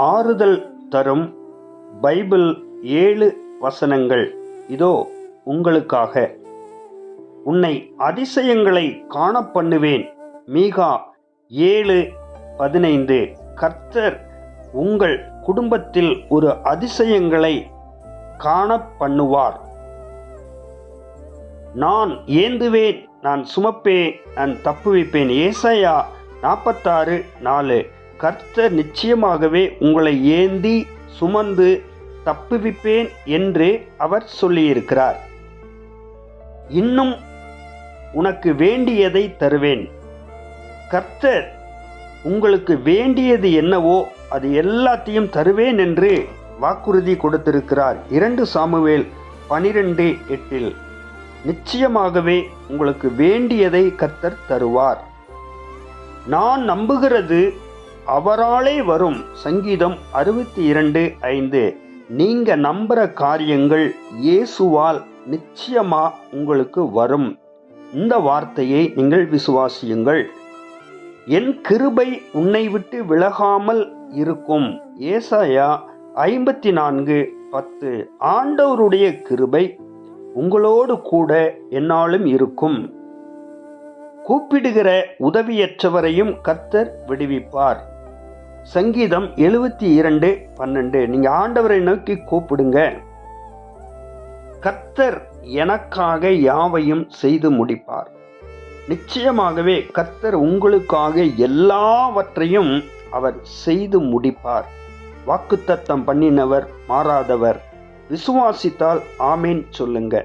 ஆறுதல் தரும் பைபிள் 7 வசனங்கள் இதோ உங்களுக்காக. உன்னை அதிசயங்களை காணப்பண்ணுவேன். மீகா 7:15. கர்த்தர் உங்கள் குடும்பத்தில் ஒரு அதிசயங்களை காணப்பண்ணுவார். நான் ஏந்துவேன், நான் சுமப்பேன், நான் தப்புவிப்பேன். ஏசாயா 46:4. கர்த்தர் நிச்சயமாகவே உங்களை ஏந்தி சுமந்து தப்புவிப்பேன் என்று அவர் சொல்லியிருக்கிறார். இன்னும் உனக்கு வேண்டியதை தருவேன். கர்த்தர் உங்களுக்கு வேண்டியது என்னவோ அது எல்லாத்தையும் தருவேன் என்று வாக்குறுதி கொடுத்திருக்கிறார். 2 சாமுவேல் 12:8. நிச்சயமாகவே உங்களுக்கு வேண்டியதை கர்த்தர் தருவார். நான் நம்புகிறது அவராலே வரும். சங்கீதம் 62:5. நீங்க நம்புற காரியங்கள் இயேசுவால் நிச்சயமா உங்களுக்கு வரும். இந்த வார்த்தையை நீங்கள் விசுவாசியுங்கள். என் கிருபை உன்னை விட்டு விலகாமல் இருக்கும். ஏசாயா 54:10. ஆண்டவருடைய கிருபை உங்களோடு கூட எந்நாளும் இருக்கும். கூப்பிடுகிற உதவியற்றவரையும் கர்த்தர் விடுவிப்பார். சங்கீதம் 72:12. நீங்க ஆண்டவரை நோக்கி கூப்பிடுங்க. கர்த்தர் எனக்காக யாவையும் செய்து முடிப்பார். நிச்சயமாகவே கர்த்தர் உங்களுக்காக எல்லாவற்றையும் அவர் செய்து முடிப்பார். வாக்குத்தத்தம் பண்ணினவர் மாறாதவர். விசுவாசித்தால் ஆமேன் சொல்லுங்க.